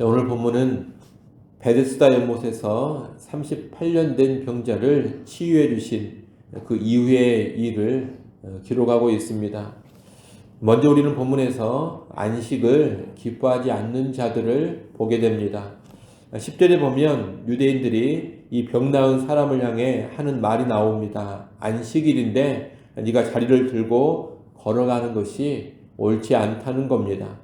오늘 본문은 베데스다 연못에서 38년 된 병자를 치유해 주신 그 이후의 일을 기록하고 있습니다. 먼저 우리는 본문에서 안식을 기뻐하지 않는 자들을 보게 됩니다. 10절에 보면 유대인들이 이 병 나은 사람을 향해 하는 말이 나옵니다. 안식일인데 네가 자리를 들고 걸어가는 것이 옳지 않다는 겁니다.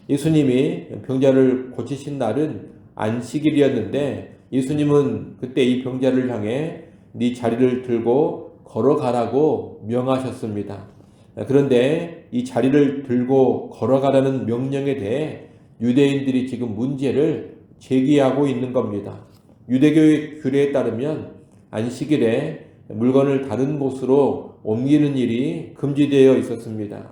예수님이 병자를 고치신 날은 안식일이었는데 예수님은 그때 이 병자를 향해 네 자리를 들고 걸어가라고 명하셨습니다. 그런데 이 자리를 들고 걸어가라는 명령에 대해 유대인들이 지금 문제를 제기하고 있는 겁니다. 유대교의 규례에 따르면 안식일에 물건을 다른 곳으로 옮기는 일이 금지되어 있었습니다.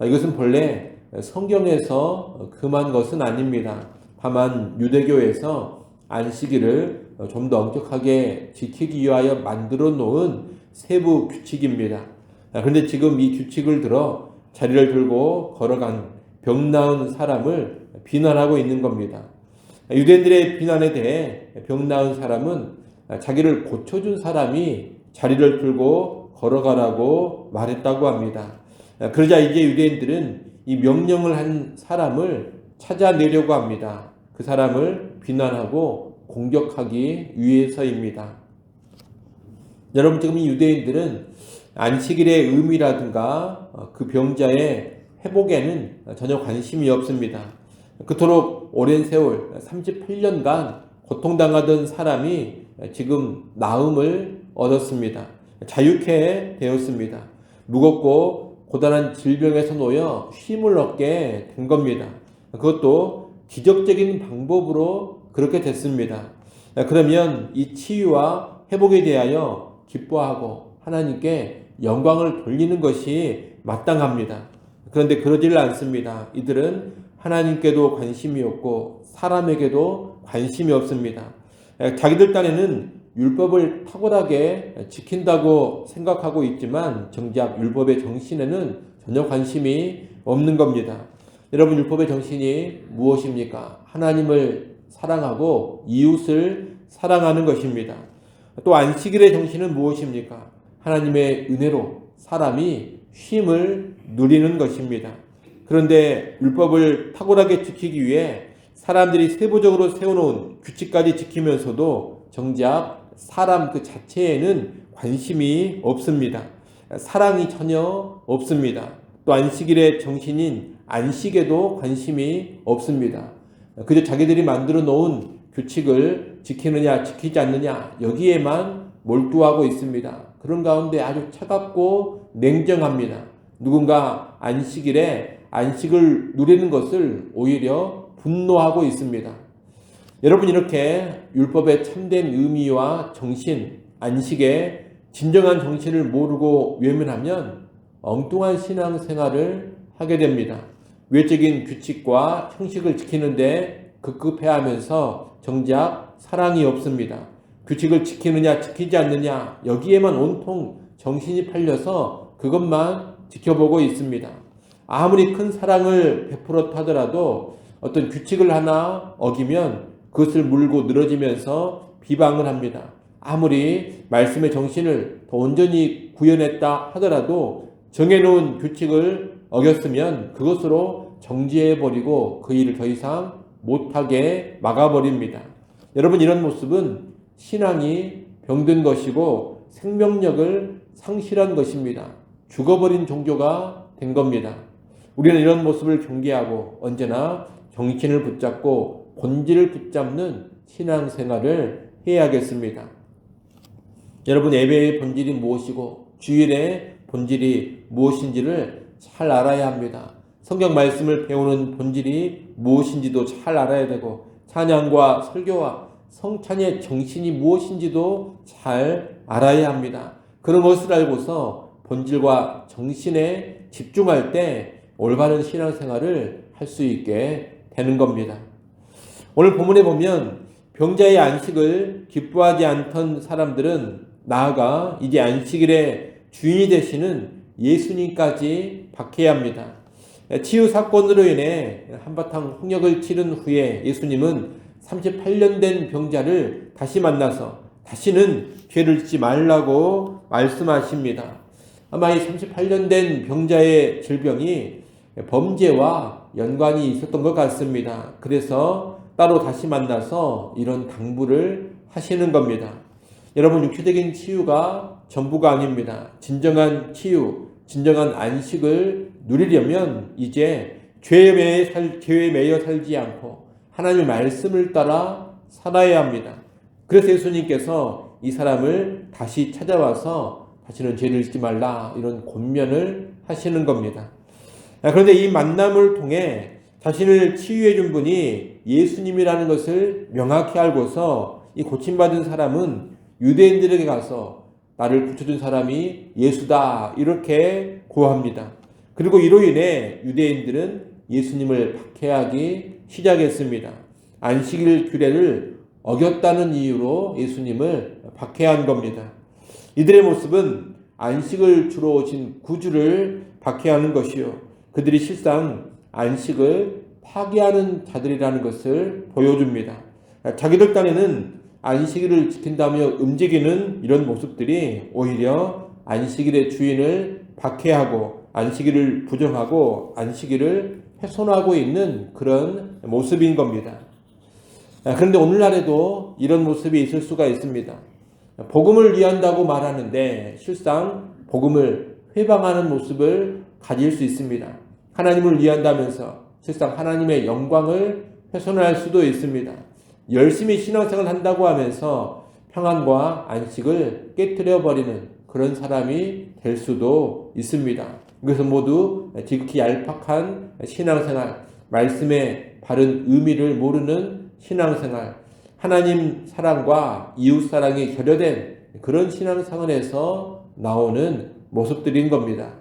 이것은 본래 성경에서 금한 것은 아닙니다. 다만 유대교에서 안식일을 좀 더 엄격하게 지키기 위하여 만들어 놓은 세부 규칙입니다. 그런데 지금 이 규칙을 들어 자리를 들고 걸어간 병 나은 사람을 비난하고 있는 겁니다. 유대인들의 비난에 대해 병 나은 사람은 자기를 고쳐준 사람이 자리를 들고 걸어가라고 말했다고 합니다. 그러자 이제 유대인들은 이 명령을 한 사람을 찾아내려고 합니다. 그 사람을 비난하고 공격하기 위해서입니다. 여러분, 지금 이 유대인들은 안식일의 의미라든가 그 병자의 회복에는 전혀 관심이 없습니다. 그토록 오랜 세월 38년간 고통당하던 사람이 지금 나음을 얻었습니다. 자유케 되었습니다. 무겁고 고단한 질병에서 놓여 쉼을 얻게 된 겁니다. 그것도 기적적인 방법으로 그렇게 됐습니다. 그러면 이 치유와 회복에 대하여 기뻐하고 하나님께 영광을 돌리는 것이 마땅합니다. 그런데 그러지를 않습니다. 이들은 하나님께도 관심이 없고 사람에게도 관심이 없습니다. 자기들 딴에는 율법을 탁월하게 지킨다고 생각하고 있지만 정작 율법의 정신에는 전혀 관심이 없는 겁니다. 여러분, 율법의 정신이 무엇입니까? 하나님을 사랑하고 이웃을 사랑하는 것입니다. 또 안식일의 정신은 무엇입니까? 하나님의 은혜로 사람이 쉼을 누리는 것입니다. 그런데 율법을 탁월하게 지키기 위해 사람들이 세부적으로 세워놓은 규칙까지 지키면서도 정작 사람 그 자체에는 관심이 없습니다. 사랑이 전혀 없습니다. 또 안식일의 정신인 안식에도 관심이 없습니다. 그저 자기들이 만들어 놓은 규칙을 지키느냐 지키지 않느냐 여기에만 몰두하고 있습니다. 그런 가운데 아주 차갑고 냉정합니다. 누군가 안식일에 안식을 누리는 것을 오히려 분노하고 있습니다. 여러분, 이렇게 율법의 참된 의미와 정신, 안식의 진정한 정신을 모르고 외면하면 엉뚱한 신앙생활을 하게 됩니다. 외적인 규칙과 형식을 지키는데 급급해하면서 정작 사랑이 없습니다. 규칙을 지키느냐 지키지 않느냐 여기에만 온통 정신이 팔려서 그것만 지켜보고 있습니다. 아무리 큰 사랑을 베풀었다 하더라도 어떤 규칙을 하나 어기면 그것을 물고 늘어지면서 비방을 합니다. 아무리 말씀의 정신을 더 온전히 구현했다 하더라도 정해놓은 규칙을 어겼으면 그것으로 정지해버리고 그 일을 더 이상 못하게 막아버립니다. 여러분, 이런 모습은 신앙이 병든 것이고 생명력을 상실한 것입니다. 죽어버린 종교가 된 겁니다. 우리는 이런 모습을 경계하고 언제나 정신을 붙잡고 본질을 붙잡는 신앙생활을 해야겠습니다. 여러분, 예배의 본질이 무엇이고 주일의 본질이 무엇인지를 잘 알아야 합니다. 성경 말씀을 배우는 본질이 무엇인지도 잘 알아야 되고 찬양과 설교와 성찬의 정신이 무엇인지도 잘 알아야 합니다. 그런 것을 알고서 본질과 정신에 집중할 때 올바른 신앙생활을 할 수 있게 되는 겁니다. 오늘 본문에 보면 병자의 안식을 기뻐하지 않던 사람들은 나아가 이제 안식일의 주인이 되시는 예수님까지 박해야 합니다. 치유 사건으로 인해 한바탕 홍역을 치른 후에 예수님은 38년 된 병자를 다시 만나서 다시는 죄를 짓지 말라고 말씀하십니다. 아마 이 38년 된 병자의 질병이 범죄와 연관이 있었던 것 같습니다. 그래서 따로 다시 만나서 이런 당부를 하시는 겁니다. 여러분, 육체적인 치유가 전부가 아닙니다. 진정한 치유, 진정한 안식을 누리려면 이제 죄에 매여 살지 않고 하나님의 말씀을 따라 살아야 합니다. 그래서 예수님께서 이 사람을 다시 찾아와서 다시는 죄를 짓지 말라, 이런 권면을 하시는 겁니다. 그런데 이 만남을 통해 자신을 치유해 준 분이 예수님이라는 것을 명확히 알고서 이 고침받은 사람은 유대인들에게 가서 나를 고쳐준 사람이 예수다, 이렇게 고합니다. 그리고 이로 인해 유대인들은 예수님을 박해하기 시작했습니다. 안식일 규례를 어겼다는 이유로 예수님을 박해한 겁니다. 이들의 모습은 안식을 주러 오신 구주를 박해하는 것이요, 그들이 실상 안식을 파괴하는 자들이라는 것을 보여줍니다. 자기들 딴에는 안식일을 지킨다며 움직이는 이런 모습들이 오히려 안식일의 주인을 박해하고 안식일을 부정하고 안식일을 훼손하고 있는 그런 모습인 겁니다. 그런데 오늘날에도 이런 모습이 있을 수가 있습니다. 복음을 위한다고 말하는데 실상 복음을 회방하는 모습을 가질 수 있습니다. 하나님을 위한다면서 실상 하나님의 영광을 훼손할 수도 있습니다. 열심히 신앙생활을 한다고 하면서 평안과 안식을 깨트려버리는 그런 사람이 될 수도 있습니다. 이것은 모두 지극히 얄팍한 신앙생활, 말씀의 바른 의미를 모르는 신앙생활, 하나님 사랑과 이웃 사랑이 결여된 그런 신앙생활에서 나오는 모습들인 겁니다.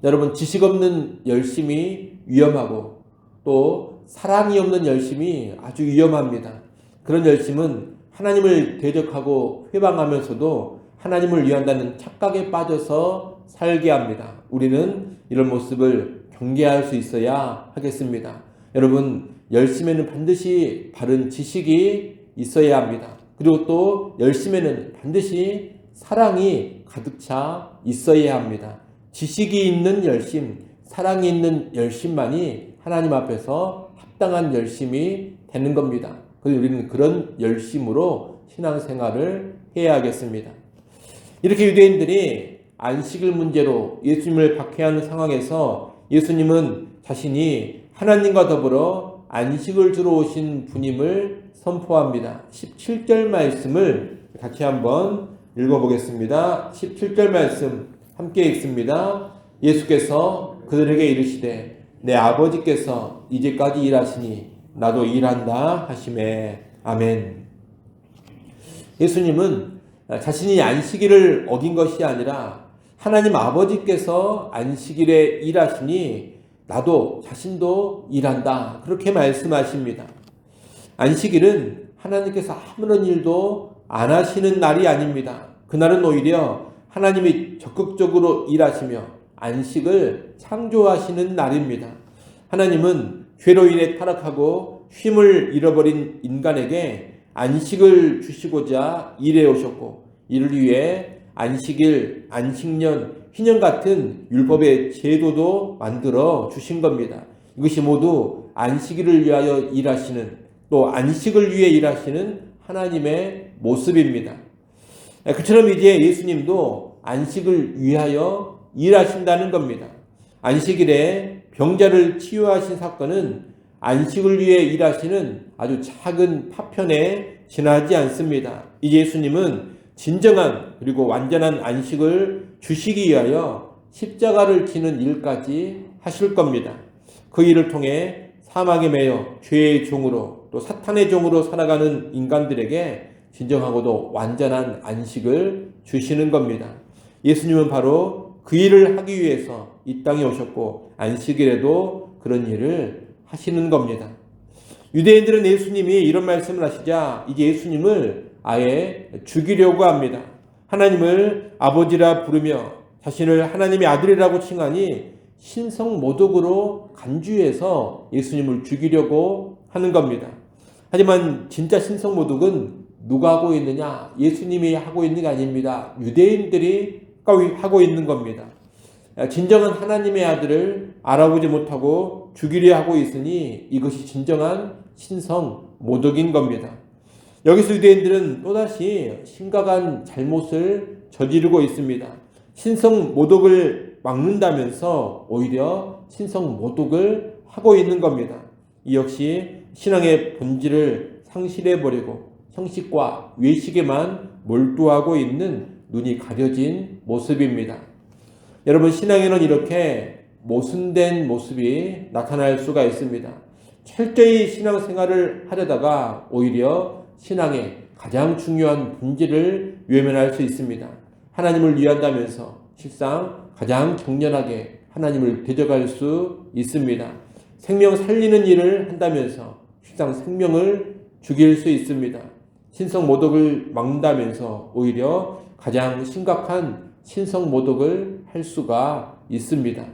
여러분, 지식 없는 열심이 위험하고 또 사랑이 없는 열심이 아주 위험합니다. 그런 열심은 하나님을 대적하고 회방하면서도 하나님을 위한다는 착각에 빠져서 살게 합니다. 우리는 이런 모습을 경계할 수 있어야 하겠습니다. 여러분, 열심에는 반드시 바른 지식이 있어야 합니다. 그리고 또 열심에는 반드시 사랑이 가득 차 있어야 합니다. 지식이 있는 열심, 사랑이 있는 열심만이 하나님 앞에서 합당한 열심이 되는 겁니다. 그래서 우리는 그런 열심으로 신앙생활을 해야겠습니다. 이렇게 유대인들이 안식일 문제로 예수님을 박해하는 상황에서 예수님은 자신이 하나님과 더불어 안식을 주러 오신 분임을 선포합니다. 17절 말씀을 같이 한번 읽어보겠습니다. 17절 말씀 함께 읽습니다. 예수께서 그들에게 이르시되 내 아버지께서 이제까지 일하시니 나도 일한다 하시매. 아멘. 예수님은 자신이 안식일을 어긴 것이 아니라 하나님 아버지께서 안식일에 일하시니 나도 자신도 일한다, 그렇게 말씀하십니다. 안식일은 하나님께서 아무런 일도 안 하시는 날이 아닙니다. 그날은 오히려 하나님이 적극적으로 일하시며 안식을 창조하시는 날입니다. 하나님은 죄로 인해 타락하고 쉼을 잃어버린 인간에게 안식을 주시고자 일해 오셨고, 이를 위해 안식일, 안식년, 희년 같은 율법의 제도도 만들어 주신 겁니다. 이것이 모두 안식일을 위하여 일하시는, 또 안식을 위해 일하시는 하나님의 모습입니다. 그처럼 이제 예수님도 안식을 위하여 일하신다는 겁니다. 안식일에 병자를 치유하신 사건은 안식을 위해 일하시는 아주 작은 파편에 지나지 않습니다. 이 예수님은 진정한 그리고 완전한 안식을 주시기 위하여 십자가를 지는 일까지 하실 겁니다. 그 일을 통해 사망에 매여 죄의 종으로 또 사탄의 종으로 살아가는 인간들에게 진정하고도 완전한 안식을 주시는 겁니다. 예수님은 바로 그 일을 하기 위해서 이 땅에 오셨고 안식일에도 그런 일을 하시는 겁니다. 유대인들은 예수님이 이런 말씀을 하시자 이제 예수님을 아예 죽이려고 합니다. 하나님을 아버지라 부르며 자신을 하나님의 아들이라고 칭하니 신성 모독으로 간주해서 예수님을 죽이려고 하는 겁니다. 하지만 진짜 신성 모독은 누가 하고 있느냐? 예수님이 하고 있는 게 아닙니다. 유대인들이 하고 있는 겁니다. 진정한 하나님의 아들을 알아보지 못하고 죽이려 하고 있으니 이것이 진정한 신성 모독인 겁니다. 여기서 유대인들은 또다시 심각한 잘못을 저지르고 있습니다. 신성 모독을 막는다면서 오히려 신성 모독을 하고 있는 겁니다. 이 역시 신앙의 본질을 상실해버리고 형식과 외식에만 몰두하고 있는 눈이 가려진 모습입니다. 여러분, 신앙에는 이렇게 모순된 모습이 나타날 수가 있습니다. 철저히 신앙생활을 하려다가 오히려 신앙의 가장 중요한 본질을 외면할 수 있습니다. 하나님을 위한다면서 실상 가장 정연하게 하나님을 대적할 수 있습니다. 생명 살리는 일을 한다면서 실상 생명을 죽일 수 있습니다. 신성 모독을 막는다면서 오히려 가장 심각한 신성 모독을 할 수가 있습니다.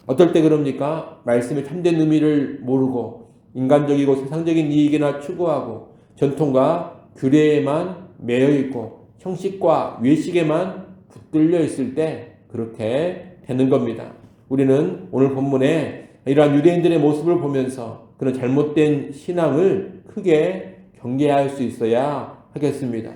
어떨 때 그럽니까? 말씀의 참된 의미를 모르고 인간적이고 세상적인 이익이나 추구하고 전통과 규례에만 매여 있고 형식과 외식에만 붙들려 있을 때 그렇게 되는 겁니다. 우리는 오늘 본문에 이러한 유대인들의 모습을 보면서 그런 잘못된 신앙을 크게 경계할 수 있어야 하겠습니다.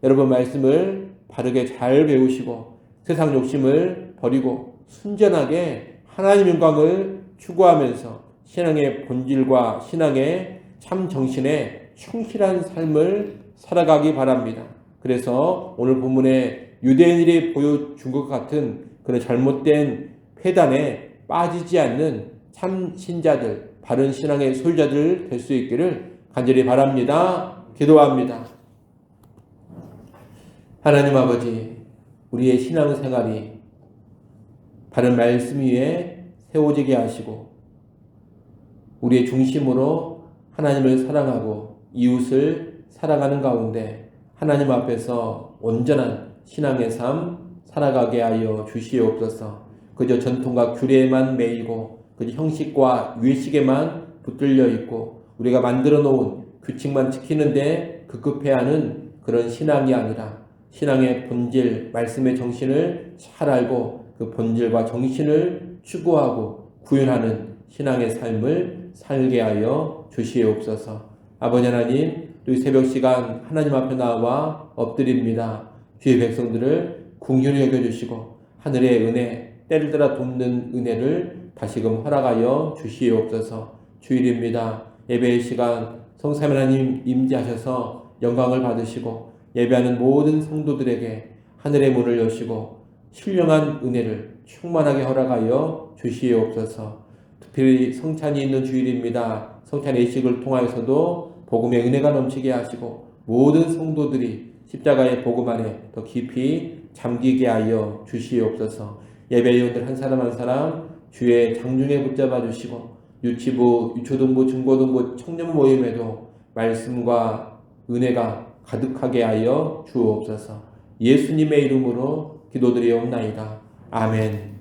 여러분, 말씀을 바르게 잘 배우시고 세상 욕심을 버리고 순전하게 하나님 영광을 추구하면서 신앙의 본질과 신앙의 참 정신에 충실한 삶을 살아가기 바랍니다. 그래서 오늘 본문에 유대인들이 보여준 것 같은 그런 잘못된 폐단에 빠지지 않는 참 신자들, 바른 신앙의 소유자들 될 수 있기를 간절히 바랍니다. 기도합니다. 하나님 아버지, 우리의 신앙생활이 바른 말씀 위에 세워지게 하시고 우리의 중심으로 하나님을 사랑하고 이웃을 사랑하는 가운데 하나님 앞에서 온전한 신앙의 삶 살아가게 하여 주시옵소서. 그저 전통과 규례에만 매이고 그저 형식과 외식에만 붙들려 있고 우리가 만들어 놓은 규칙만 지키는데 급급해하는 그런 신앙이 아니라 신앙의 본질, 말씀의 정신을 잘 알고 그 본질과 정신을 추구하고 구현하는 신앙의 삶을 살게 하여 주시옵소서. 아버지 하나님, 또 이 새벽 시간 하나님 앞에 나와 엎드립니다. 주의 백성들을 긍휼히 여겨주시고 하늘의 은혜, 때를 따라 돕는 은혜를 다시금 허락하여 주시옵소서. 주일입니다. 예배의 시간 성삼위 하나님 임재하셔서 영광을 받으시고 예배하는 모든 성도들에게 하늘의 문을 여시고 신령한 은혜를 충만하게 허락하여 주시옵소서. 특별히 성찬이 있는 주일입니다. 성찬 예식을 통하여서도 복음의 은혜가 넘치게 하시고 모든 성도들이 십자가의 복음 안에 더 깊이 잠기게 하여 주시옵소서. 예배위원들 한 사람 한 사람 주의 장중에 붙잡아 주시고 유치부, 유초등부, 중고등부, 청년 모임에도 말씀과 은혜가 가득하게 하여 주옵소서. 예수님의 이름으로 기도드리옵나이다. 아멘.